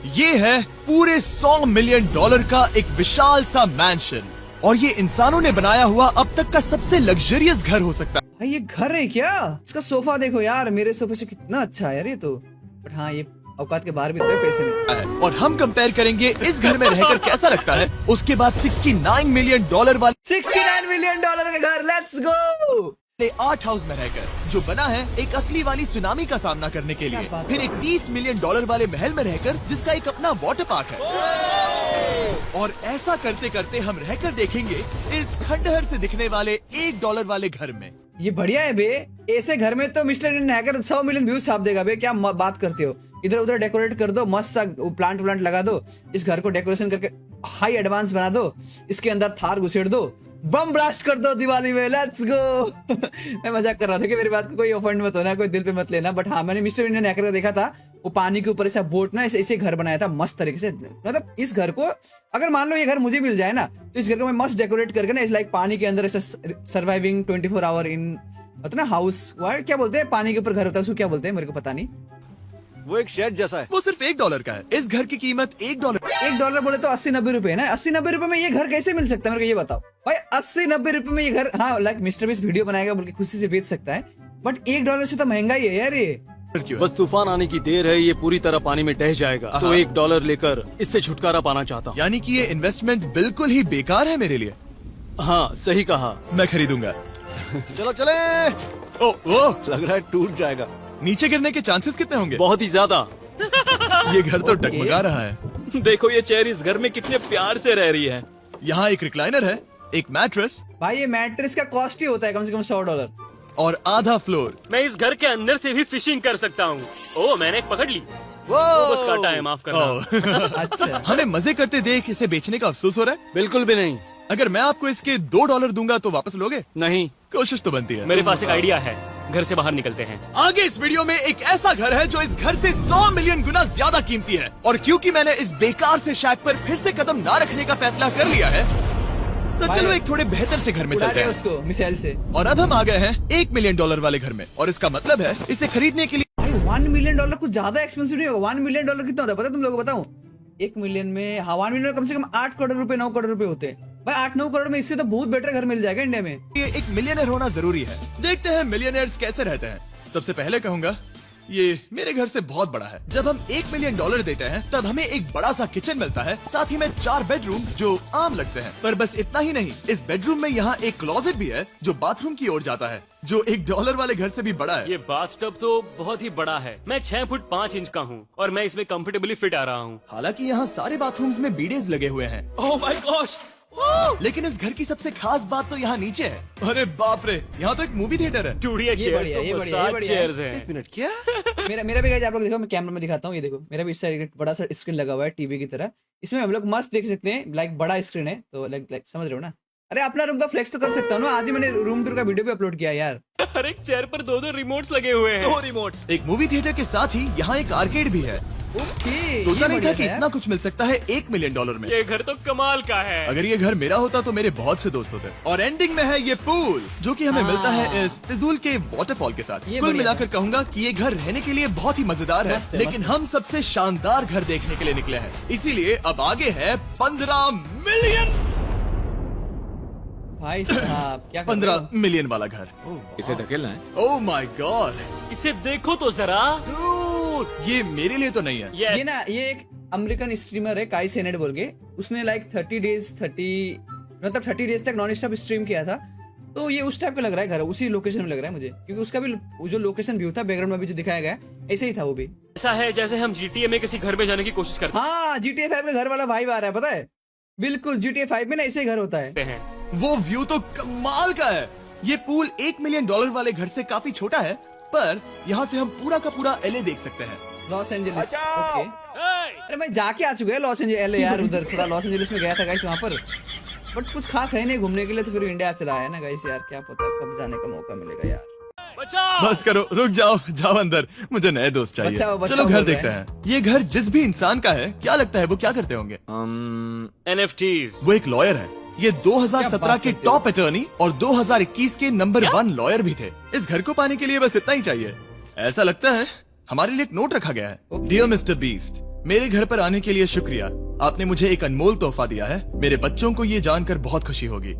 ये है पूरे $100 मिलियन का एक विशाल सा मैंशन, और ये इंसानों ने बनाया हुआ अब तक का सबसे लग्जरियस घर हो सकता है। भाई ये घर है क्या? इसका सोफा देखो यार, मेरे सोफे से कितना अच्छा है यार ये तो। बट हाँ, ये औकात के बाहर भी तो है पैसे में। और हम कंपेयर करेंगे इस घर में रहकर कैसा लगता है उसके बाद $69 मिलियन वाले $69 मिलियन के घर, लेट्स गो। आर्ट हाउस में रहकर, जो बना है एक असली वाली सुनामी का सामना करने के लिए। फिर एक $30 मिलियन वाले महल में रहकर जिसका एक अपना वाटर पार्क है। और ऐसा करते करते हम रहकर देखेंगे इस खंडहर से दिखने वाले $1 वाले घर में। ये बढ़िया है बे, ऐसे घर में तो mister Indian hacker 100 million views छाप देगा बे। क्या बात करते हो? इधर उधर डेकोरेट कर दो, मस्त सा प्लांट लगा दो, इस घर को डेकोरेशन करके हाई एडवांस बना दो, इसके अंदर थार घुसेड़ दो, बम ब्लास्ट कर दो दिवाली में, लेट्स गो। मैं मजाक कर रहा था कि मेरी बात को कोई ऑफेंड मत होना, कोई दिल पे मत लेना। बट हाँ, मैंने मिस्टर इंडियन हैकर का देखा था, वो पानी के ऊपर ऐसा बोट ना ऐसे घर बनाया था मस्त तरीके से। मतलब इस घर को अगर मान लो ये घर मुझे मिल जाए ना, तो इस घर को मैं मस्त डेकोरेट करके ना, इस लाइक पानी के अंदर ऐसा सर्वाइविंग 24 आवर इन होता ना हाउस, क्या बोलते हैं पानी के ऊपर घर होता है उसको, क्या बोलते हैं मेरे को पता नहीं। वो एक शेड जैसा है। वो सिर्फ $1 का है। इस घर की कीमत $1। $1 बोले तो 80-90 रुपए ना। 80-90 रुपए में ये घर कैसे मिल सकता है मेरे को ये बताओ भाई। 80-90 रुपए में ये घर, हाँ लाइक मिस्टर बीस्ट वीडियो बनाएगा बोल के खुशी से बेच सकता है, बट $1 से तो महंगा ही है यार ये। बस तूफान आने की देर है, ये पूरी तरह पानी में ढह जाएगा, तो $1 लेकर इससे छुटकारा पाना चाहता हूँ। यानी कि ये इन्वेस्टमेंट बिल्कुल ही बेकार है मेरे लिए। हाँ सही कहा, मैं खरीदूंगा। चलो चले। ओ, लग रहा है टूट जाएगा। नीचे गिरने के चांसेस कितने होंगे? बहुत ही ज्यादा। ये घर तो डगमगा रहा है। देखो ये चेयर इस घर में कितने प्यार से रह रही है। यहाँ एक रिक्लाइनर है, एक मैट्रेस भाई ये मैट्रेस का कॉस्ट ही होता है कम से कम $100 और आधा फ्लोर। मैं इस घर के अंदर से भी फिशिंग कर सकता हूँ। ओह मैंने एक पकड़ ली। वो बस काटा है, माफ करना। अच्छा, हमें मजे करते देख इसे बेचने का अफसोस हो रहा है। बिल्कुल भी नहीं। अगर मैं आपको इसके $2 दूंगा तो वापस लोगे? नहीं। कोशिश तो बनती है। मेरे पास एक आइडिया है, घर से बाहर निकलते हैं। आगे इस वीडियो में एक ऐसा घर है जो इस घर से 100 मिलियन गुना ज्यादा कीमती है, और क्योंकि मैंने इस बेकार से शैक पर फिर से कदम ना रखने का फैसला कर लिया है, तो चलो एक थोड़े बेहतर से घर में उड़ा चलते रहे हैं उसको मिसाइल से। और अब हम आ गए हैं $1 मिलियन वाले घर में, और इसका मतलब है इसे खरीदने के लिए $1 मिलियन कुछ ज्यादा एक्सपेंसिव नहीं होगा। $1 मिलियन कितना होता है पता है तुम लोगों को बताऊं? 1 मिलियन में, हाँ 1 मिलियन कम से कम 8 करोड़ रुपए 9 करोड़ रुपए होते हैं भाई। 8-9 करोड़ में इससे तो बहुत बेटर घर मिल जाएगा इंडिया में। एक मिलियनर होना जरूरी है। देखते हैं मिलियनर्स कैसे रहते हैं। सबसे पहले कहूंगा ये मेरे घर से बहुत बड़ा है। जब हम $1 मिलियन देते हैं तब हमें एक बड़ा सा किचन मिलता है, साथ ही में 4 बेडरूम जो आम लगते हैं। पर बस इतना ही नहीं, इस बेडरूम में यहाँ एक क्लोजेट भी है जो बाथरूम की ओर जाता है, जो $1 वाले घर से भी बड़ा है। ये बाथटब तो बहुत ही बड़ा है। मैं 6 फुट 5 इंच का हूँ और मैं इसमें कंफर्टेबली फिट आ रहा हूँ। हालांकि यहाँ सारे बाथरूम्स में बीडेज लगे हुए हैं। ओह माय गॉश, लेकिन इस घर की सबसे खास बात तो यहाँ नीचे है। अरे बाप रे, यहाँ तो एक मूवी थिएटर है। टूडिया ये चेयर्स बढ़िया, ये तो बढ़िया, ये 7 बढ़िया। चेयर्स हैं। एक मिनट, क्या? मेरा भी गाइस आप लोग देखो, मैं कैमरा में दिखाता हूँ। ये देखो मेरा भी इस साइड बड़ा सा स्क्रीन लगा हुआ है टीवी की तरह। इसमें हम लोग मस्त देख सकते हैं, लाइक बड़ा स्क्रीन है तो लाइक समझ रहे हो ना। अरे अपना रूम का फ्लेक्स तो कर सकता हूँ ना, आज ही मैंने रूम टूर का वीडियो भी अपलोड किया यार। हर एक चेयर पर 2-2 रिमोट्स लगे हुए हैं। 2 रिमोट्स। एक मूवी थिएटर के साथ ही यहाँ एक आर्केड भी है। ओके, सोचा नहीं था कि इतना कुछ मिल सकता है $1 मिलियन में। ये घर तो कमाल का है। अगर ये घर मेरा होता तो मेरे बहुत से दोस्त होते। और एंडिंग में है ये पूल, जो कि हमें मिलता है इस फिजूल के वाटरफॉल के साथ। ये कुल बढ़िया मिलाकर कहूंगा कि ये घर रहने के लिए बहुत ही मजेदार है, मस्त है, लेकिन मस्त हम सबसे शानदार घर देखने के लिए निकले हैं। इसीलिए अब आगे है 15 मिलियन। भाई साहब क्या कर रहे 15 हो? मिलियन वाला घर। इसे धकेलना है। ओह माय गॉड, इसे देखो तो जरा। ये मेरे लिए तो नहीं है। ये ना, ये एक अमेरिकन स्ट्रीमर है काई सेनेट बोल के, उसने लाइक 30 डेज तक नॉन स्टॉप स्ट्रीम किया था। तो ये उस टाइप का लग रहा है घर, उसी लोकेशन में लग रहा है मुझे, क्योंकि उसका भी जो लोकेशन व्यू था बैकग्राउंड में भी जो दिखाया गया ऐसे ही था वो भी। ऐसा है जैसे हम GTA में किसी घर में जाने की कोशिश करते हाँ, GTA 5 में घर वाला वाइब आ रहा है पता है। बिल्कुल GTA 5 में ना ऐसे ही घर होता है। हैं। वो व्यू तो कमाल का है। ये पूल $1 मिलियन वाले घर से काफी छोटा है, पर यहाँ से हम पूरा का पूरा LA देख सकते हैं। Los Angeles, okay. Hey! अरे मैं जाके आ चुका है लॉस एंजलिस यार, उधर थोड़ा लॉस एंजलिस में गया था गाइस वहाँ पर, बट कुछ खास है नहीं घूमने के लिए, तो फिर इंडिया चला है ना गाइस यार, क्या पता कब जाने का मौका मिलेगा यार। बचाओ! बस करो, रुक जाओ, जाओ अंदर, मुझे नए दोस्त चाहिए। बचाओ, बचाओ चलो घर बोल रहे देखते हैं। ये घर जिस भी इंसान का है, क्या लगता है वो क्या करते होंगे? NFTs। वो एक लॉयर है। ये 2017 बात के करते हो? टॉप अटर्नी और 2021 के नंबर 1 लॉयर भी थे। इस घर को पाने के लिए बस इतना ही चाहिए। ऐसा लगता है हमारे लिए एक नोट रखा गया है। Okay. डियर मिस्टर बीस्ट, मेरे घर पर आने के लिए शुक्रिया। आपने मुझे एक अनमोल तोहफा दिया है। मेरे बच्चों को ये जानकर बहुत खुशी होगी।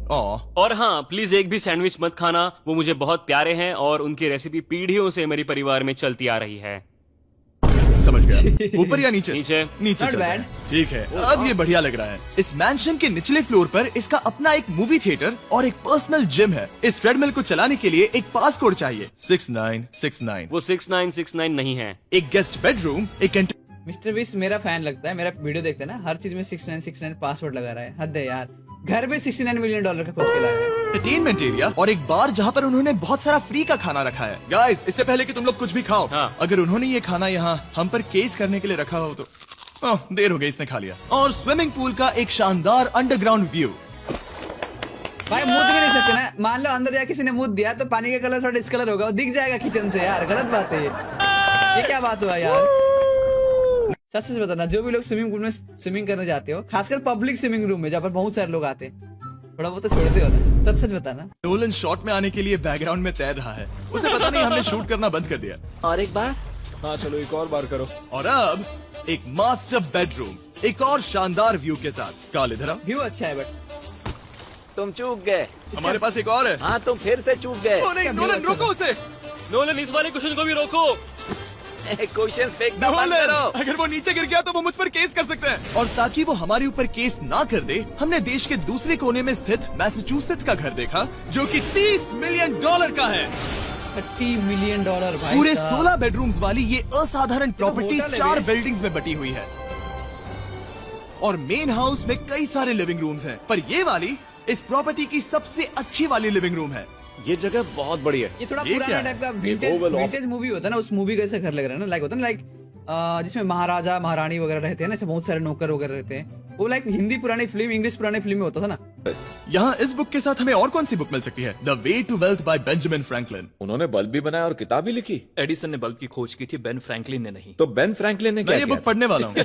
और हाँ, प्लीज एक भी सैंडविच मत खाना, वो मुझे बहुत प्यारे हैं और उनकी रेसिपी पीढ़ियों से मेरे परिवार में चलती आ रही है। समझ गया। ऊपर या नीचे? नीचे। नीचे Not चलते bad. हैं। ठीक है, अब ये बढ़िया लग रहा है। इस मैंशन के निचले फ्लोर पर इसका अपना एक मूवी थिएटर और एक पर्सनल जिम है। इस ट्रेडमिल को चलाने के लिए एक पास कोड चाहिए 6969। वो 6969 नहीं है। एक गेस्ट बेडरूम, एक मिस्टर बीस मेरा फैन लगता है, मेरा वीडियो देखते हैं ना, हर चीज में 6969 पासवर्ड लगा रहा है। हद है यार, घर पे $69 मिलियन का खोज के लाया है। एंटरटेनमेंट एरिया और एक बार जहाँ पर उन्होंने बहुत सारा फ्री का खाना रखा है। गाइस, इससे पहले कि तुम लोग कुछ भी खाओ, हाँ। अगर उन्होंने ये खाना यहाँ हम पर केस करने के लिए रखा हो तो देर हो गई, इसने खा लिया। और स्विमिंग पूल का एक शानदार अंडरग्राउंड व्यू। भाई मुंह भी नहीं सकते ना, मान लो अंदर जाके किसी ने मुंह दिया तो पानी का कलर थोड़ा डिस्कलर होगा, वो दिख जाएगा किचन से। यार गलत बात है ये क्या बात हुआ यार? सच सच बताना, जो भी लोग स्विमिंग पूल में स्विमिंग करने जाते हो, खासकर पब्लिक स्विमिंग रूम में जहाँ पर बहुत सारे लोग आते हैं, थोड़ा बहुत तो छोड़ते हो ना। सच सच बताना। नोलन शॉट में आने के लिए बैकग्राउंड में तैर रहा है। उसे पता नहीं हमने शूट करना बंद कर दिया। और एक बार। हाँ चलो एक और बार करो। और अब एक मास्टर बेडरूम, एक और शानदार व्यू के साथ। काल इधर आओ। व्यू अच्छा है बट तुम चूक गए। हमारे पास एक और है। हाँ तुम फिर से चूक गए। ओ नहीं, नोलन रोको उसे। नोलन, इस वाले क्वेश्चन को भी रोको। क्वेश्चन फेंकना बंद नोलन, करो। अगर वो नीचे गिर गया तो वो मुझ पर केस कर सकते हैं। और ताकि वो हमारे ऊपर केस ना कर दे, हमने देश के दूसरे कोने में स्थित मैसाचुसेट्स का घर देखा, जो कि $30 मिलियन का है। $30 मिलियन भाई पूरे साहब। 16 बेडरूम्स वाली ये असाधारण प्रॉपर्टी होटल है 4 बे। बिल्डिंग्स में बटी हुई है। और मेन हाउस में कई सारे लिविंग रूम्स हैं, पर ये वाली इस प्रॉपर्टी की सबसे अच्छी वाली लिविंग रूम है। ये जगह बहुत बड़ी है। ये थोड़ा ये पुराना क्या टाइप का Oval Office। विंटेज मूवी होता है ना, उस मूवी का ऐसा घर लग रहा है ना, लाइक होता है ना, लाइक जिसमें महाराजा महारानी वगैरह रहते हैं ना, ऐसे बहुत सारे नौकर वगैरह रहते हैं। वो लाइक हिंदी पुरानी फिल्म, इंग्लिश पुरानी फिल्म में होता था ना। यहाँ इस बुक के साथ हमें और कौन सी बुक मिल सकती है? The way to wealth by Benjamin Franklin. उन्होंने बल्ब भी बनाया और किताब भी लिखी। एडिसन ने बल्ब की खोज की थी, बेन फ्रैंकलिन ने नहीं। तो बेन फ्रैंकलिन ने मैं क्या ये किया? बुक पढ़ने वाला हूँ।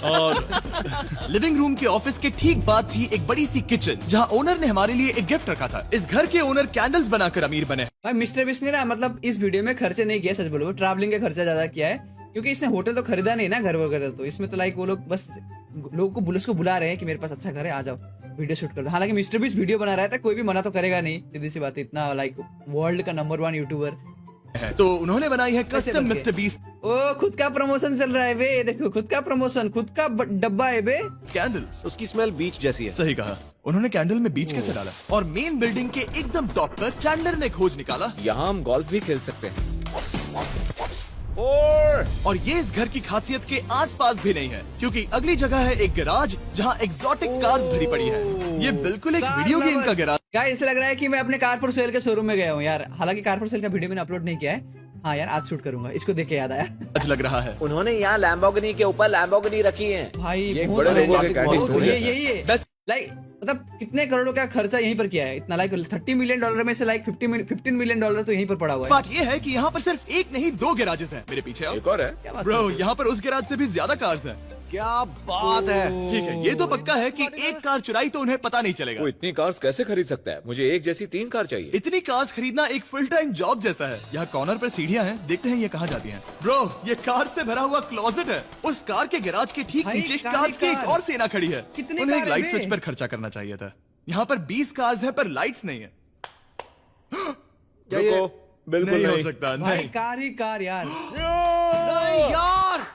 और लिविंग रूम के ऑफिस के ठीक बाद थी एक बड़ी सी किचन, जहाँ ओनर ने हमारे लिए एक गिफ्ट रखा था। इस घर के ओनर कैंडल्स बनाकर अमीर बने। भाई मिस्टर बिस ने ना, मतलब इस वीडियो में खर्चे नहीं किया, सच बोलो, ट्रैवलिंग का खर्चा ज्यादा किया है, क्योंकि इसने होटल तो खरीदा नहीं ना, घर वगैरह। तो इसमें तो लाइक वो लोग बस लोगों को उसको बुला रहे हैं कि मेरे पास अच्छा घर है, आ जाओ वीडियो शूट कर दो। हालांकि मिस्टर बीस वीडियो बना रहा था, कोई भी मना तो करेगा नहीं, सीधी सी बात है, इतना लाइक वर्ल्ड का नंबर 1 यूट्यूबर हैं। तो उन्होंने बनाई है कैसे कस्टम बच गए? मिस्टर बीस्ट ओ खुद का प्रमोशन चल रहा है बे, ये देखो खुद का प्रमोशन, खुद का डब्बा है बे। कैंडल्स। उसकी स्मेल बीच जैसी है। सही कहा। उन्होंने कैंडल में बीच कैसे डाला? और मेन बिल्डिंग के एकदम टॉप पर चैंडलर ने खोज निकाला। यहाँ हम गोल्फ भी खेल सकते हैं। और ये इस घर की खासियत के आसपास भी नहीं है, क्योंकि अगली जगह है एक गैराज जहाँ एग्जॉटिक कार्स भरी पड़ी है। ये बिल्कुल एक वीडियो गेम का गैराज। क्या ऐसे लग रहा है कि मैं अपने कार फॉर सेल के शोरूम में गया हूँ यार। हालांकि कार फॉर सेल का वीडियो मैंने अपलोड नहीं किया है। हाँ यार, आज शूट करूंगा, इसको देख के याद आया। लग रहा है। उन्होंने यहाँ लैम्बोर्गिनी के ऊपर लैम्बोर्गिनी रखी है। भाई ये बहुत बड़े लोगों के बहुत- कैटेज बहुत- थोड़ी ये है। ये बस लाइक मतलब कितने करोड़ों का खर्चा यहीं पर किया है, इतना लाइक $30 मिलियन में से लाइक $15 मिलियन तो यहीं पर पड़ा हुआ है। बात ये है कि यहाँ पर सिर्फ एक नहीं 2 गैराजेस हैं। मेरे पीछे आओ। एक और है। क्या बात ब्रो, है? यहाँ पर उस गैराज से भी ज्यादा कार्स हैं। क्या बात है। ठीक है, ये तो पक्का है कि एक कार चुराई तो उन्हें पता नहीं चलेगा। वो इतनी कार्स कैसे खरीद सकता है? मुझे एक जैसी 3 कार चाहिए। इतनी कार्स खरीदना एक फुल टाइम जॉब जैसा है। यहाँ कॉर्नर पर सीढ़ियाँ हैं, देखते हैं ये कहाँ जाती हैं। ब्रो, ये कार से भरा हुआ क्लोजेट है। उस कार के गैराज के ठीक भाई, नीचे कार कार्स की एक कार। और सेना खड़ी है। कितनी उन्हें एक कार है लाइट बे? स्विच पर खर्चा करना चाहिए था। यहाँ पर 20 कार्स हैं पर लाइट्स नहीं है। क्या ये रुको, बिल्कुल नहीं हो नहीं। सकता। भाई नहीं कार ही कार यार। नहीं यार।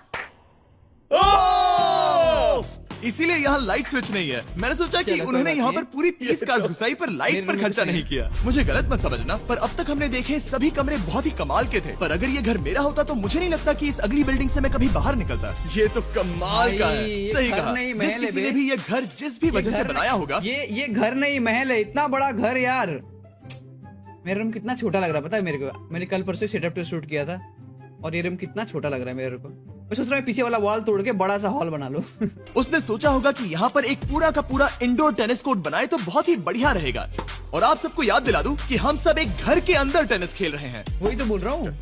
इसीलिए यहाँ लाइट स्विच नहीं है। मैंने सोचा कि चलो, कोई उन्होंने बात यहाँ नहीं। पर पूरी 30 कार्स घुसाई पर लाइट मेरे पर रूम खर्चा से नहीं है। किया। मुझे गलत मत समझना, पर अब तक हमने देखे सभी कमरे बहुत ही कमाल के थे। पर अगर ये घर मेरा होता तो मुझे नहीं लगता कि इस अगली बिल्डिंग से मैं कभी बाहर निकलता। ये तो कमाल का भाई, है। ये सही घर कहा। नहीं, जिस महल है किसी ने बे। भी ये घर जिस भी वजह से बनाया होगा। ये घर नहीं महल है, इतना बड़ा घर यार। मेरा रूम कितना छोटा लग रहा है पता है मेरे को। मैंने कल परसों सेटअप टू शूट किया था और ये रूम कितना छोटा लग रहा है मेरे को। मैं सोच रहा हूँ पीछे वाला वॉल तोड़ के बड़ा सा हॉल बना लो। उसने सोचा होगा कि यहाँ पर एक पूरा का पूरा इंडोर टेनिस कोर्ट बनाए तो बहुत ही बढ़िया रहेगा। और आप सबको याद दिला दूं कि हम सब एक घर के अंदर टेनिस खेल रहे हैं। वही तो बोल रहा हूँ।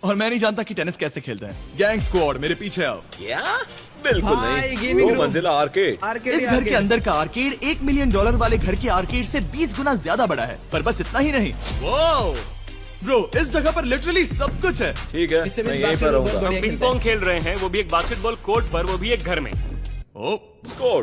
और मैं नहीं जानता कि टेनिस कैसे खेलते हैं। गैंग स्क्वाड, मेरे पीछे आओ। क्या? बिल्कुल भाई, नहीं। Gaming 2 room. मंजिला आर्केड। आर्केड इस घर के अंदर का आर्केड $1 मिलियन वाले घर के आर्केड से 20 गुना ज्यादा बड़ा है। पर बस इतना ही नहीं। वो ब्रो इस जगह पर लिटरली सब कुछ है। ठीक है, इससे भी मैं इस यहीं बात से पर बहुत रहूंगा। बढ़िया हम पिंग खेलता है। पोंग खेल रहे हैं, वो भी एक बास्केटबॉल कोर्ट पर, वो भी एक घर में। ओ, स्कोर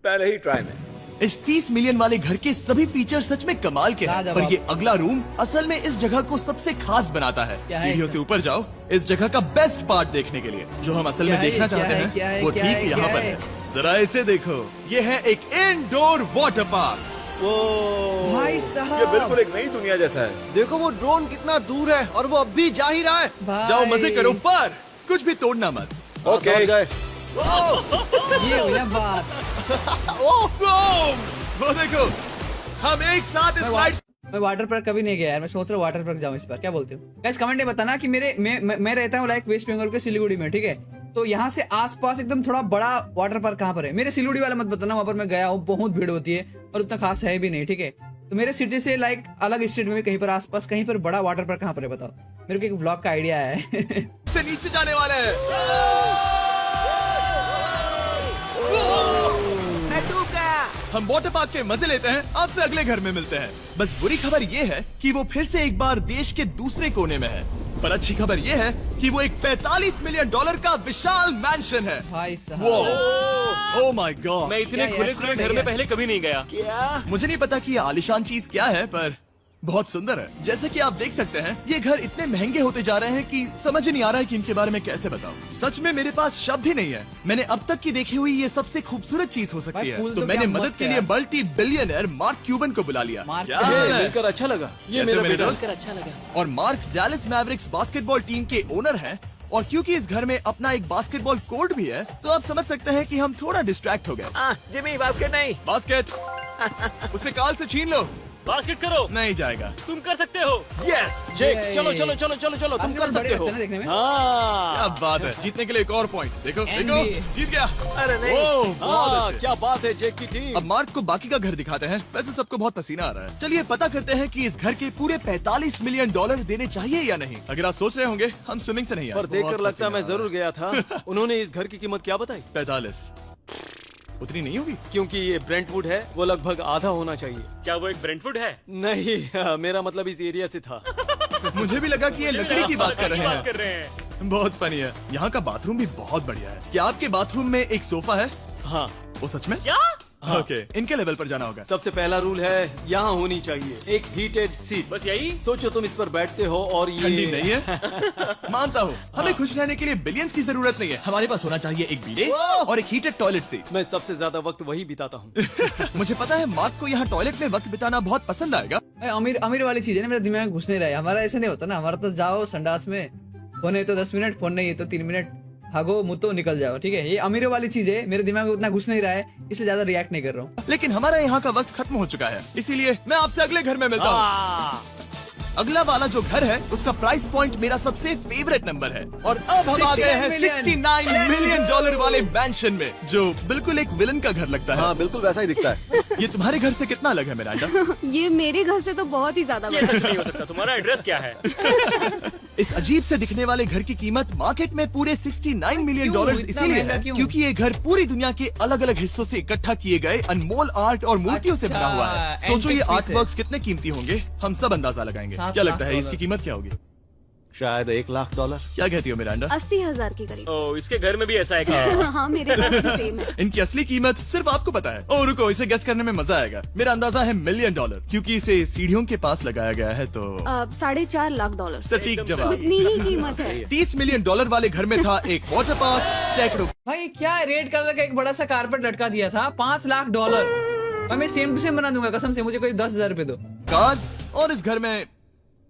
पहले ही ट्राई में। इस 30 मिलियन वाले घर के सभी फीचर सच में कमाल के हैं, लाजवाब। पर ये अगला रूम असल में इस जगह को सबसे खास बनाता है। क्या है सीढ़ियों इसमें? से ऊपर जाओ इस जगह का बेस्ट पार्ट देखने के लिए, जो हम असल क्या में है, देखना क्या चाहते है, क्या हैं है, वो क्या ठीक है, यहाँ क्या पर है? है। जरा इसे देखो, ये है एक इनडोर वाटर पार्क। भाई ये साहब बिल्कुल एक नई दुनिया जैसा है। देखो वो ड्रोन कितना दूर है और वो अब भी जा ही रहा है। भाई। जाओ मजे करो, पर कुछ भी तोड़ना मत। ओके। समझ गए। ये हुई ना बात। वो देखो, हम एक साथ इस लाइट मैं वाटर पार्क कभी नहीं गया यार, मैं सोच रहा हूँ वाटर पार्क जाऊँ इस बार, क्या बोलते हो गाइस? कमेंट में बताना कि मैं रहता हूँ लाइक वेस्ट बंगाल के सिलीगुड़ी में, ठीक है? तो यहाँ से आसपास एकदम थोड़ा बड़ा वाटर पार्क कहाँ पर है? मेरे सिलीगुड़ी वाला मत बताना, वहाँ पर मैं गया हूँ, बहुत भीड़ होती है और उतना खास है भी नहीं, ठीक है? तो मेरे सिटी से लाइक अलग स्टेट में भी कहीं पर आसपास कहीं पर बड़ा वाटर पार्क कहाँ पर है बताओ? मेरे को एक व्लॉग का आइडिया है। से नीचे जाने वाले हैं। हम वाटर पार्क के मजे लेते हैं, आपसे अगले घर में मिलते हैं। बस बुरी खबर ये है कि वो फिर से एक बार देश के दूसरे कोने में है, पर अच्छी खबर ये है कि वो एक 45 मिलियन डॉलर का विशाल मैंशन है। भाई साहब ओह माय गॉड, मैं इतने क्या खुले यार, खुले घर क्या? में पहले कभी नहीं गया। मुझे नहीं पता कि ये आलिशान चीज क्या है, पर बहुत सुंदर है। जैसे कि आप देख सकते हैं, ये घर इतने महंगे होते जा रहे हैं कि समझ ही नहीं आ रहा है कि इनके बारे में कैसे बताऊं। सच में मेरे पास शब्द ही नहीं है। मैंने अब तक की देखी हुई ये सबसे खूबसूरत चीज हो सकती भाई, है। फूल तो तो मैंने क्या मदद मस्त के है लिए यार। मल्टी बिलियनर मार्क क्यूबन को बुला लिया। मार्क क्या क्यूबन? हाल है? मिलकर अच्छा लगा। ये कैसे मेरा मेरे बेटा। दोस्त? अच्छा लगा। और mark Dallas Mavericks basketball team के ओनर हैं। और क्योंकि इस घर में अपना एक बास्केटबॉल कोर्ट भी है, तो आप समझ सकते हैं कि हम थोड़ा डिस्ट्रैक्ट हो गए। जिमी बास्केट नहीं। बास्केट उसे काल से छीन लो। बास्केट करो, नहीं जाएगा। तुम कर सकते हो। यस, जेक ये- चलो चलो चलो चलो चलो, तुम आजकल कर बड़े सकते हो। लगते हैं ना देखने में। हाँ क्या बात है, जीतने के लिए एक और पॉइंट। देखो देखो, NBA जीत गया। अरे नहीं। ओह, बहुत हाँ, अच्छे। क्या बात है जेक की टीम। अब मार्क को बाकी का घर दिखाते हैं। वैसे सबको बहुत पसीना आ रहा है। चलिए पता करते हैं कि इस घर के पूरे 45 मिलियन डॉलर देने चाहिए या नहीं। अगर आप सोच रहे होंगे हम स्विमिंग से नहीं आए, पर देखकर बहुत लगता है मैं पसीना आ जरूर गया था। उन्होंने इस घर की कीमत क्या बताई? रहा है। 45 उतनी नहीं होगी। क्योंकि ये ब्रेंटवुड है, वो लगभग आधा होना चाहिए। क्या वो एक ब्रेंटफुड है? नहीं, मेरा मतलब इस एरिया से था। मुझे भी लगा कि ये लकड़ी की बात कर रहे बात कर हैं। रहे हैं। बहुत फनी है। यहाँ का बाथरूम भी बहुत बढ़िया है। क्या आपके बाथरूम में एक सोफा है? हाँ, वो सच में? क्या? ओके, इनके लेवल पर जाना होगा। सबसे पहला रूल है यहाँ होनी चाहिए एक हीटेड सीट। बस यही? सोचो तुम इस पर बैठते हो और ये ठंडी नहीं है। मानता हूँ, हमें खुश रहने के लिए बिलियंस की जरूरत नहीं है। हमारे पास होना चाहिए एक बीडे और एक हीटेड टॉयलेट सीट। मैं सबसे ज्यादा वक्त वही बिताता हूँ। मुझे पता है मार्क को यहाँ टॉयलेट में वक्त बिताना बहुत पसंद आएगा। अमीर अमीर वाली चीज है ना, मेरे दिमाग में घुस नहीं रहा है। हमारा ऐसा नहीं होता ना, हमारा तो जाओ संडास में, फोन है तो 10 मिनट, फोन नहीं है तो 3 मिनट, भागो मुँह तो निकल जाओ, ठीक है? ये अमीरों वाली चीज है, मेरे दिमाग में उतना घुस नहीं रहा है, इसलिए ज्यादा रिएक्ट नहीं कर रहा हूँ। लेकिन हमारा यहाँ का वक्त खत्म हो चुका है, इसीलिए मैं आपसे अगले घर में मिलता हूँ। हाँ। अगला वाला जो घर है उसका प्राइस पॉइंट मेरा सबसे फेवरेट नंबर है। और अब हम आ गए हैं 69 मिलियन डॉलर वाले मैंशन में, जो बिल्कुल एक विलन का घर लगता है। हाँ बिल्कुल वैसा ही दिखता है। ये तुम्हारे घर से कितना अलग है मिरांडा? ये मेरे घर से तो बहुत ही ज्यादा ये बड़ा सच नहीं हो सकता। तुम्हारा एड्रेस क्या है? इस अजीब से दिखने वाले घर की कीमत मार्केट में पूरे 69 मिलियन क्यों? डॉलर इतना इसीलिए महंगा है क्यों? क्योंकि ये घर पूरी दुनिया के अलग अलग हिस्सों से इकट्ठा किए गए अनमोल आर्ट और मूर्तियों से अच्छा, बना हुआ है। सोचो ये antique piece आर्ट वर्क्स कितने कीमती होंगे, हम सब अंदाजा लगाएंगे। 7 क्या लगता लाख है इसकी डॉलर। कीमत क्या होगी? शायद $1 लाख। क्या कहती हो मिरांडा? 80,000 के करीब। ओ, इसके घर में भी ऐसा है क्या? हाँ मेरे घर भी सेम है। इनकी असली कीमत सिर्फ आपको पता है। ओ रुको, इसे गेस करने में मजा आएगा। मेरा अंदाजा है $1 मिलियन, क्योंकि इसे सीढ़ियों के पास लगाया गया है। तो $4.5 लाख। सटीक जवाब। उतनी ही कीमत है। $30 मिलियन वाले घर में था एक वाटर पार्क, सैकड़ों भाई क्या रेड कलर का एक बड़ा सा कारपेट लटका दिया था, $5 लाख। भाई मैं सेम टू सेम बना दूंगा कसम से, मुझे कोई 10,000 रुपए दो। कार्स, और इस घर में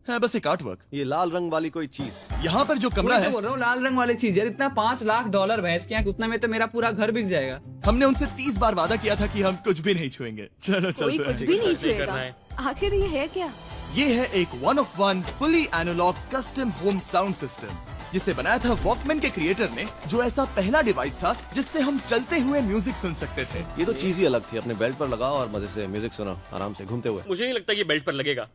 है बस एक आर्ट वर्क। ये लाल रंग वाली कोई चीज। यहाँ पर जो कमरा वही तो है, बोल रहा हूँ, लाल रंग वाली चीज यार, इतना $5 लाख भैंस के यहाँ, उतना में तो मेरा पूरा घर बिक जाएगा। हमने उनसे 30 बार वादा किया था कि हम कुछ भी नहीं छुएंगे। चलो कोई चलते कुछ हैं। भी नहीं नहीं करना छुएगा। है। आखिर ये है क्या? ये है एक 1 of 1 fully analog custom home sound system, जिसे बनाया था वॉकमैन के क्रिएटर ने, जो ऐसा पहला डिवाइस था जिससे हम चलते हुए म्यूजिक सुन सकते थे। ये तो चीज ही अलग थी। अपने बेल्ट पर लगाओ और मजे से म्यूजिक सुनो आराम से घूमते हुए। मुझे नहीं लगता ये बेल्ट पर लगेगा।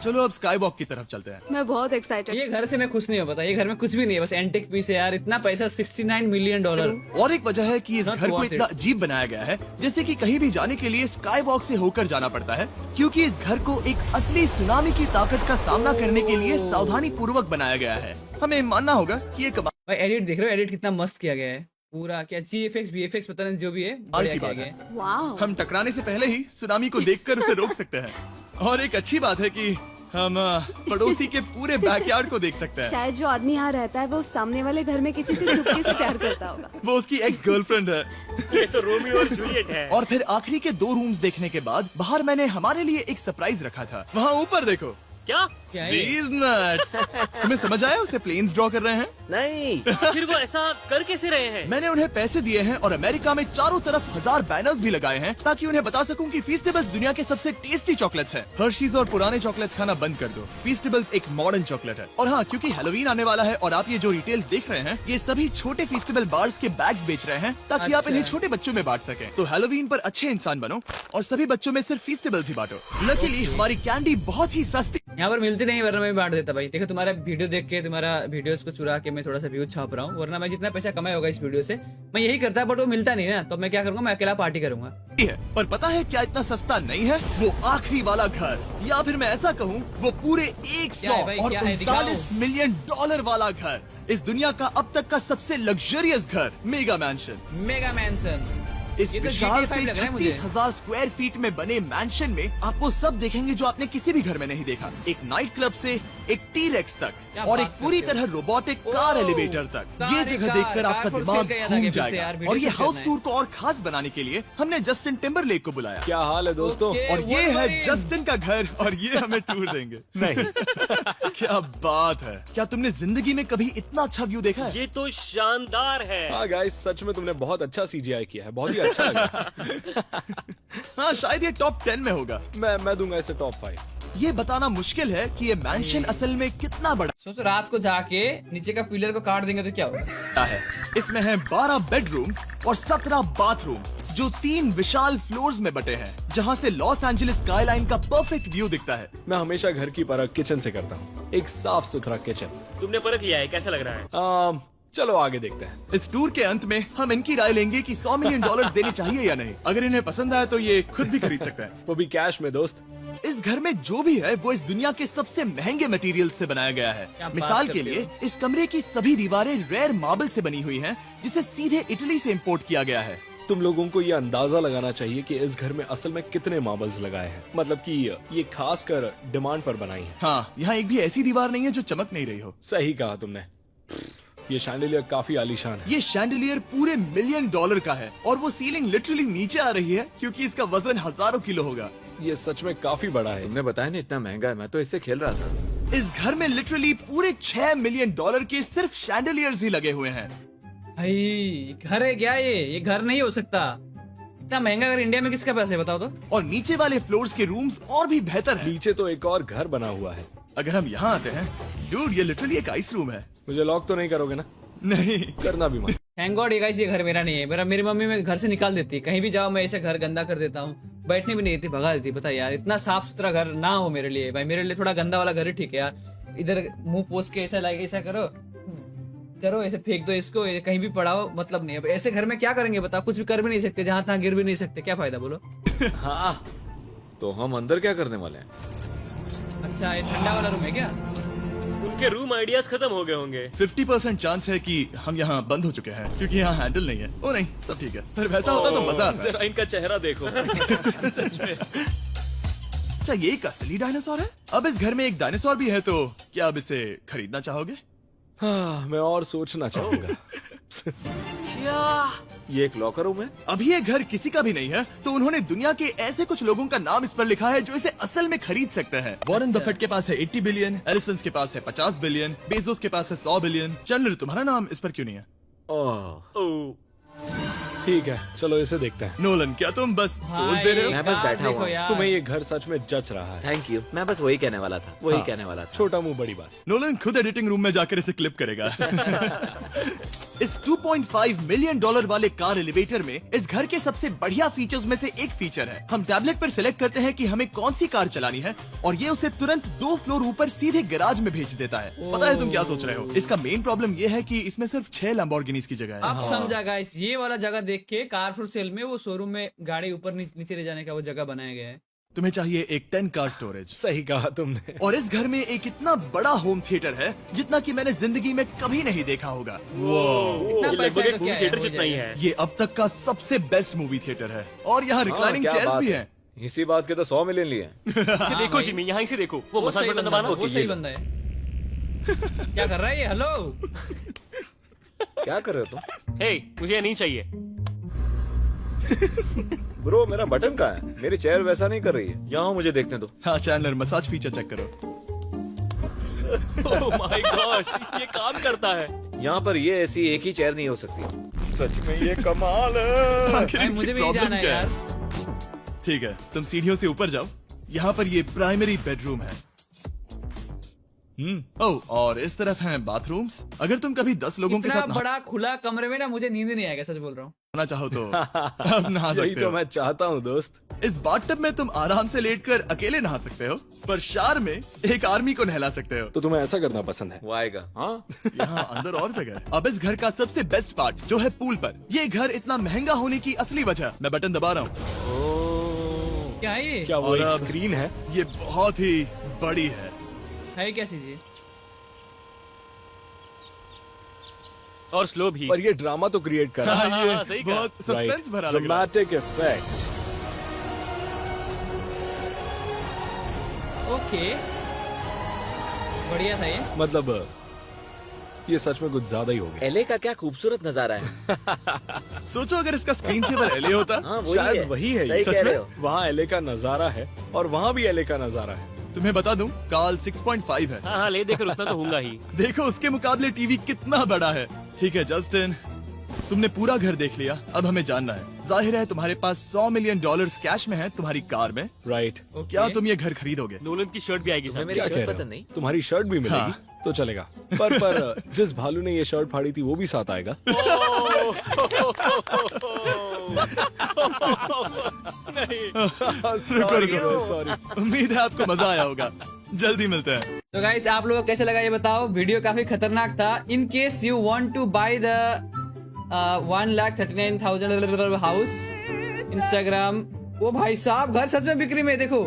चलो अब स्काई वॉक की तरफ चलते हैं। मैं बहुत एक्साइटेड। ये घर से मैं खुश नहीं हूँ, पता ये घर में कुछ भी नहीं है, बस एंटिक पीस है यार। इतना पैसा $69 मिलियन। और एक वजह है कि इस Not घर को worth इतना it. अजीब बनाया गया है, जैसे कि कहीं भी जाने के लिए स्काई वॉक से होकर जाना पड़ता है, क्योंकि इस घर को एक असली सुनामी की ताकत का सामना करने के लिए सावधानी पूर्वक बनाया गया है। हमें मानना होगा कि ये कमाल भाई एडिट देख रहे हो, एडिट कितना मस्त किया गया है। पूरा क्या GFX VFX पता नहीं जो भी है, बढ़िया की किया बात गया है। है। वाह। हम टकराने से पहले ही सुनामी को देखकर उसे रोक सकते हैं। और एक अच्छी बात है कि हम पड़ोसी के पूरे बैकयार्ड को देख सकते हैं। शायद जो आदमी यहाँ रहता है वो सामने वाले घर में किसी से चुपके से प्यार करता होगा। वो उसकी एक्स गर्लफ्रेंड है। ये तो रोमियो और जूलियट है। और फिर आखिरी के 2 रूम्स देखने के बाद बाहर मैंने हमारे लिए एक सरप्राइज रखा था। वहाँ ऊपर देखो। क्या? क्या है ये? These nuts। तुम्हें समझ आया उसे प्लेन्स ड्रॉ कर रहे हैं? नहीं। फिर वो ऐसा कर कैसे रहे हैं? मैंने उन्हें पैसे दिए हैं और अमेरिका में चारों तरफ 1000 बैनर्स भी लगाए हैं ताकि उन्हें बता सकूं कि फीस्टेबल्स दुनिया के सबसे टेस्टी चॉकलेट्स हैं। हर्शीज और पुराने चॉकलेट्स खाना बंद कर दो। फीस्टेबल्स एक मॉडर्न चॉकलेट है। और हाँ, क्योंकि हैलोवीन आने वाला है और आप ये जो रिटेल्स देख रहे हैं, ये सभी छोटे फीस्टेबल बार्स के बैग्स बेच रहे हैं ताकि आप अच्छा। इन्हें छोटे बच्चों में बांट सकें। तो हैलोवीन पर अच्छे इंसान बनो और सभी बच्चों में सिर्फ फीस्टेबल्स ही बांटो। लकीली हमारी कैंडी बहुत ही सस्ती। यहाँ पर मिलती नहीं, वरना मैं भी बांट देता भाई। देखो तुम्हारा वीडियो देख के, तुम्हारा वीडियोस को चुरा के मैं थोड़ा सा व्यूज छाप रहा हूँ, वरना मैं जितना पैसा कमाया होगा इस वीडियो से मैं यही करता, बट वो मिलता नहीं ना, तो मैं क्या करूंगा, मैं अकेला पार्टी करूंगा। है। पर पता है क्या इतना सस्ता नहीं है? वो आखिरी वाला घर, या फिर मैं ऐसा कहूँ वो पूरे क्या है भाई, 100 और क्या है? दिखाओ। $39 मिलियन वाला घर। इस दुनिया का अब तक का सबसे लग्जरियस घर, मेगा मैंशन। मेगा मैंसन। इस ये तो विशाल GTA 5 से लग रहा है मुझे। 36,000 स्क्वायर फीट में बने मैंशन में आप वो सब देखेंगे जो आपने किसी भी घर में नहीं देखा। एक नाइट क्लब से एक टी-रेक्स तक क्या और एक बात पूरी करते हो? तरह रोबोटिक ओह, कार एलिवेटर तक। कार ये ही जगह कार, देखकर कार आपका पर दिमाग सेल का याद आ घूम गया फिर से जाएगा। यार, और वीडियो ये शूट हाउस करना है। टूर को और खास बनाने के लिए हमने जस्टिन टिम्बरलेक को बुलाया। क्या हाल है दोस्तों? ओके। और ये है वोल्वरिन। जस्टिन का घर और ये हमें टूर देंगे। नहीं। क्या बात है। क्या तुमने जिंदगी में कभी इतना अच्छा व्यू देखा है? ये तो शानदार है। हाँ गाइस, सच में तुमने बहुत अच्छा CGI किया है, बहुत ही अच्छा लगा। हाँ, शायद ये टॉप 10 में होगा। मैं दूंगा इसे टॉप 5। ये बताना मुश्किल है कि ये मैंशन असल में कितना बड़ा सोचो रात को जाके नीचे का पिलर को काट देंगे तो क्या होगा। है। इसमें है 12 बेडरूम्स और 17 बाथरूम्स जो 3 विशाल फ्लोर्स में बटे हैं, जहाँ से लॉस एंजलिस स्काईलाइन का परफेक्ट व्यू दिखता है। मैं हमेशा घर की परख किचन से करता हूँ, एक साफ सुथरा किचन। तुमने परख लिया है, कैसा लग रहा है? चलो आगे देखते हैं। इस टूर के अंत में हम इनकी राय लेंगे कि $100 मिलियन देने चाहिए या नहीं। अगर इन्हें पसंद आया तो ये खुद भी खरीद सकते हैं। वो भी कैश में दोस्त। इस घर में जो भी है वो इस दुनिया के सबसे महंगे मटेरियल से बनाया गया है। क्या बात मिसाल के करते लिए हो? इस कमरे की सभी दीवारें रेयर मार्बल से बनी हुई हैं, जिसे सीधे इटली से इंपोर्ट किया गया है। तुम लोगों को ये अंदाजा लगाना चाहिए कि इस घर में असल में कितने मार्बल्स लगाए हैं, मतलब कि ये खास कर डिमांड पर बनाई है। हाँ, यहाँ एक भी ऐसी दीवार नहीं है जो चमक नहीं रही हो। सही कहा तुमने। ये शैंडिलियर काफी आलीशान है। ये शैंडलियर पूरे $1 मिलियन का है और वो सीलिंग लिटरली नीचे आ रही है क्योंकि इसका वजन हजारों किलो होगा। ये सच में काफी बड़ा है। तुमने बताया ना इतना महंगा है, मैं तो इससे खेल रहा था। इस घर में लिटरली पूरे $6 मिलियन के सिर्फ शैंडलियर्स ही लगे हुए हैं। भाई घर है क्या ये घर नहीं हो सकता। इतना महंगा अगर इंडिया में किसका पैसा है बताओ तो। और नीचे वाले फ्लोर्स के रूम्स और भी बेहतर हैं। नीचे तो एक और घर बना हुआ है। अगर हम यहाँ आते हैं, डूड, ये लिटरली एक आइस रूम है। मुझे लॉक तो नहीं करोगे ना? नहीं, करना भी मत। थैंक गॉड ये घर मेरा नहीं है। मेरी मम्मी मैं घर से निकाल देती, कहीं भी जाओ मैं ऐसे घर गंदा कर देता हूँ, बैठने भी नहीं देती, भगा देती। बता यार, इतना साफ सुथरा घर ना हो मेरे लिए भाई। मेरे लिए थोड़ा गंदा वाला घर ही ठीक है यार। इधर मुंह पोस के ऐसा ऐसा करो ऐसे फेंक दो इसको, कहीं भी पड़ाओ, मतलब नहीं। अब ऐसे घर में क्या करेंगे बताओ, कुछ भी कर भी नहीं सकते, जहाँ तहाँ गिर भी नहीं सकते, क्या फायदा बोलो। हाँ, तो हम अंदर क्या करने वाले हैं? अच्छा ये ठंडा वाला रूम है क्या? उनके रूम आइडियाज खत्म हो गए होंगे। 50% चांस है कि हम यहाँ बंद हो चुके हैं क्योंकि यहाँ हैंडल नहीं है। ओ नहीं, सब ठीक है। पर वैसा होता तो मजा आता। जरा इनका चेहरा देखो। क्या ये एक असली डायनासोर है? अब इस घर में एक डायनासोर भी है, तो क्या अब इसे खरीदना चाहोगे? हाँ, मैं और सोचना चाहूंगा। ये एक लॉकर रूम है। अभी ये घर किसी का भी नहीं है, तो उन्होंने दुनिया के ऐसे कुछ लोगों का नाम इस पर लिखा है जो इसे असल में खरीद सकते हैं। वॉरेन बफेट के पास है 80 बिलियन, एलिसन के पास है 50 बिलियन, बेजोस के पास है 100 बिलियन। चंद्र, तुम्हारा नाम इस पर क्यों नहीं है? ओह, ठीक है, चलो इसे देखते हैं। नोलन, क्या तुम बस पोज दे रहे हो? मैं बस यार, बैठा देखो हुआ हूँ। यार। तुम्हें ये घर सच में जच रहा है। थैंक यू, मैं बस वही कहने वाला था, वही हाँ। कहने वाला था। छोटा मुंह बड़ी बात। नोलन खुद एडिटिंग रूम में जाकर इसे क्लिप करेगा। इस 2.5 मिलियन डॉलर वाले कार एलिवेटर में इस घर के सबसे बढ़िया फीचर्स में से एक फीचर है। हम टैबलेट पर सिलेक्ट करते हैं कि हमें कौन सी कार चलानी है और ये उसे तुरंत 2 फ्लोर ऊपर सीधे गैराज में भेज देता है। पता है तुम क्या सोच रहे हो? इसका मेन प्रॉब्लम ये है कि इसमें सिर्फ 6 लैम्बोर्गिनीज की जगह है। अब समझा गाइस, ये वाला जगह देख के कारफुल सेल में वो शोरूम में गाड़ी ऊपर नीचे ले जाने का वो जगह बनाया गया है। तुम्हें चाहिए एक 10 कार स्टोरेज। सही कहा तुमने। और इस घर में एक इतना बड़ा होम थिएटर है जितना कि मैंने जिंदगी में कभी नहीं देखा होगा। इतना ये पैसा लगभग है एक तो क्या मूवी है, थिएटर हो जितना ही जाएगा। है। ये अब तक का सबसे बेस्ट मूवी थिएटर है और यहाँ रिक्लाइनिंग क्या चेयर्स बात भी है। हैं। इसी बात के तो 100 मिलियन लिए हैं। इसे देखो जिमी, यहाँ से देखो, वो मसाज सही बटन बंदा है, दबाना। वो सही बंदा है। क्या कर रहा है ये? हेलो क्या कर रहे हो तुम? हे, मुझे ये नहीं चाहिए। ब्रो मेरा बटन कहाँ है? मेरी चेयर वैसा नहीं कर रही है। यहाँ मुझे देखने दो। हाँ चैंडलर, मसाज फीचर चेक करो। ओह माय गॉश, ये काम करता है। यहाँ पर ये ऐसी एक ही चेयर नहीं हो सकती। सच में ये कमाल है। आखिर भाई, इनकी मुझे भी नहीं problem जाना है क्या यार। ठीक है, तुम सीढ़ियों से ऊपर जाओ। यहाँ पर ये प्राइमरी बेडरूम है। ओह, और इस तरफ हैं बाथरूम्स। अगर तुम कभी 10 लोगों के इतना साथ बड़ा खुला कमरे में ना मुझे नींद नहीं आएगा, सच बोल रहा हूँ। नहाना चाहो तो अब नहा यही सकते तो हो। मैं चाहता हूँ दोस्त। इस बाथटब में तुम आराम से लेटकर अकेले नहा सकते हो, पर शार में एक आर्मी को नहला सकते हो। तो तुम्हें ऐसा करना पसंद है? वो आएगा। हाँ यहाँ अंदर और जगह है। अब इस घर का सबसे बेस्ट पार्ट जो है पूल पर। ये घर इतना महंगा होने की असली वजह, मैं बटन दबा रहा हूँ। क्या है ये? क्या वो और एक अब- स्क्रीन है? ये बहुत ही बड़ी है। क्या चीज ये? और स्लो भी। पर ये ड्रामा तो क्रिएट कर रहा है। हाँ, ये सही कहा। बहुत सस्पेंस भरा लग रहा है। Dramatic effect. ओके, बढ़िया था ये। मतलब ये सच में कुछ ज्यादा ही हो गया। एले का क्या खूबसूरत नजारा है। सोचो अगर इसका स्क्रीन सेवर एलए होता। हाँ वही शायद है, वही है सही ये। कह सच रहे में? हो। वहाँ एले का नजारा है और वहाँ भी एले का नजारा है। तुम्हें बता दूं, काल 6.5 है। हाँ हाँ, ले देकर उतना तो होगा ही। देखो उसके मुकाबले टीवी कितना बड़ा है। ठीक है जस्टिन, तुमने पूरा घर देख लिया, अब हमें जानना है। जाहिर है तुम्हारे पास 100 मिलियन डॉलर्स कैश में है तुम्हारी कार में। राइट। क्या तुम ये घर खरीदोगे? नोलन की शर्ट भी आएगी तुम्हें साथ। मेरी क्या कह शर्ट रहे पसंद हो? नहीं? तुम्हारी शर्ट भी मिलेगी हाँ। तो चलेगा। पर जिस भालू ने ये शर्ट फाड़ी थी वो भी साथ आएगा। सॉरी, उम्मीद है आपको मजा आया होगा। जल्दी मिलते हैं। तो गाइस, आप लोगों को कैसे लगा ये बताओ। वीडियो काफी खतरनाक था। In case you want to buy the 1,39,000 house Instagram. ओ भाई साहब, घर सच में बिक्री में है। देखो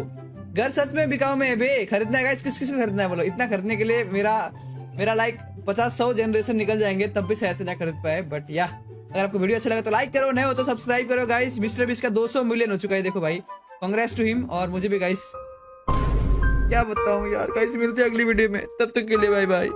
घर सच में बिकाऊ में है बे। खरीदना है गाइस, किस किस को खरीदना है बोलो? इतना खरीदने के लिए मेरा लाइक 50-100 जनरेशन निकल जाएंगे, तब भी शायद से ना खरीद पाए। बट या अगर आपको वीडियो अच्छा लगा तो लाइक करो, नए हो तो सब्सक्राइब करो गाइस। मिस्टर बीस्ट का 200 मिलियन हो चुका है, देखो भाई, कांग्रेस टू हिम। और मुझे भी गाइस क्या बताऊं यार। गाइस मिलते हैं अगली वीडियो में, तब तक के लिए बाय बाय।